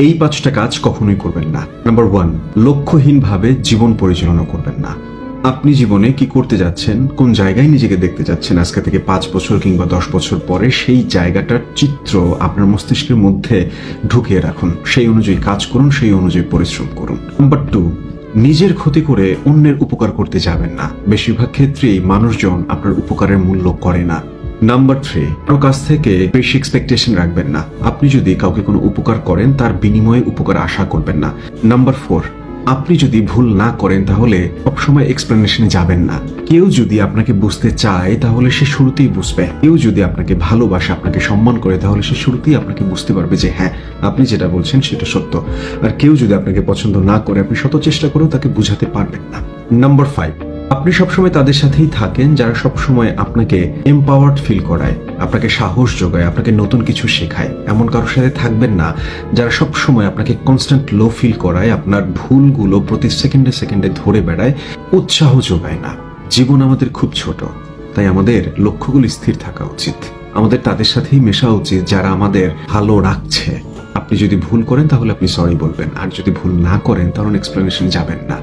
এই 5টা কাজ কখনোই করবেন না। নাম্বার 1, লক্ষ্যহীনভাবে জীবন পরিচালনা করবেন না। আপনি জীবনে কি করতে যাচ্ছেন, কোন জায়গায় নিজেকে দেখতে যাচ্ছেন আজকে থেকে 5 বছর কিংবা 10 বছর পরে, সেই জায়গাটার চিত্র আপনার মস্তিষ্কের মধ্যে ঢুকিয়ে রাখুন। সেই অনুযায়ী কাজ করুন, সেই অনুযায়ী পরিশ্রম করুন। নাম্বার 2, নিজের ক্ষতি করে অন্যের উপকার করতে যাবেন না। বেশিরভাগ ক্ষেত্রেই মানুষজন আপনার উপকারের মূল্য করে না। নাম্বার 3, কারো কাছ থেকে বেশি এক্সপেকটেশন রাখবেন না। আপনি যদি কাউকে কোনো উপকার করেন, তার বিনিময়ে উপকার আশা করবেন না। নাম্বার 4, আপনি যদি ভুল না করেন তাহলে সবসময় এক্সপ্লেনেশনে যাবেন না। কেউ যদি আপনাকে বুঝতে চায় তাহলে সে শুরুতেই বুঝবে। কেউ যদি আপনাকে ভালোবাসে, আপনাকে সম্মান করে, তাহলে সে শুরুতেই আপনাকে বুঝতে পারবে যে হ্যাঁ, আপনি যেটা বলছেন সেটা সত্য। আর কেউ যদি আপনাকে পছন্দ না করে, আপনি শত চেষ্টা করেও তাকে বুঝাতে পারবেন না। নাম্বার 5, আপনি সবসময় তাদের সাথেই থাকেন যারা সবসময় আপনাকে এম্পাওয়ার্ড ফিল করায়, আপনাকে সাহস যোগায়, আপনাকে নতুন কিছু শেখায়। এমন কারোর সাথে থাকবেন না যারা সবসময় আপনাকে কনস্ট্যান্ট লো ফিল করায়, আপনার ভুলগুলো প্রতি সেকেন্ডে সেকেন্ডে ধরে বেড়ায়, উৎসাহ যোগায় না। জীবন আমাদের খুব ছোট, তাই আমাদের লক্ষ্যগুলো স্থির থাকা উচিত। আমাদের তাদের সাথেই মেশা উচিত যারা আমাদের ভালো রাখছে। আপনি যদি ভুল করেন তাহলে আপনি সরি বলবেন, আর যদি ভুল না করেন তাহলে এক্সপ্লেনেশন যাবেন না।